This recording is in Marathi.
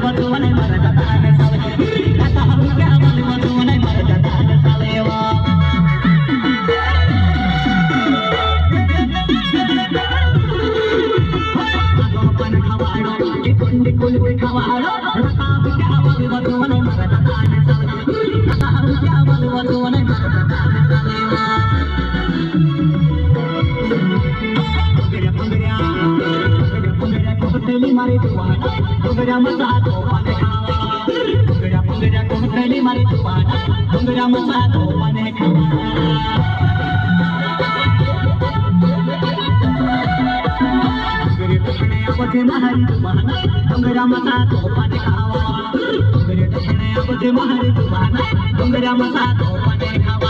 वधूने मरदा ताने साले आता हम क्या वधूने मरदा ताने साले वा अपन खवाड़ो के कुंडी कुल खवाड़ो आता हम क्या वधूने मरदा ताने साले आता हम क्या वधूने मरदा ताने साले वा कोहतली मारे दुआना डोंगरा मसा तो पाने खावा डोंगरा डोंगरा कोहतली मारे दुआना डोंगरा मसा तो पाने खावा डोंगरे टखने आवते महारी दुआना डोंगरा मसा तो पाने खावा डोंगरे टखने आवते महारी दुआना डोंगरा मसा तो पाने खावा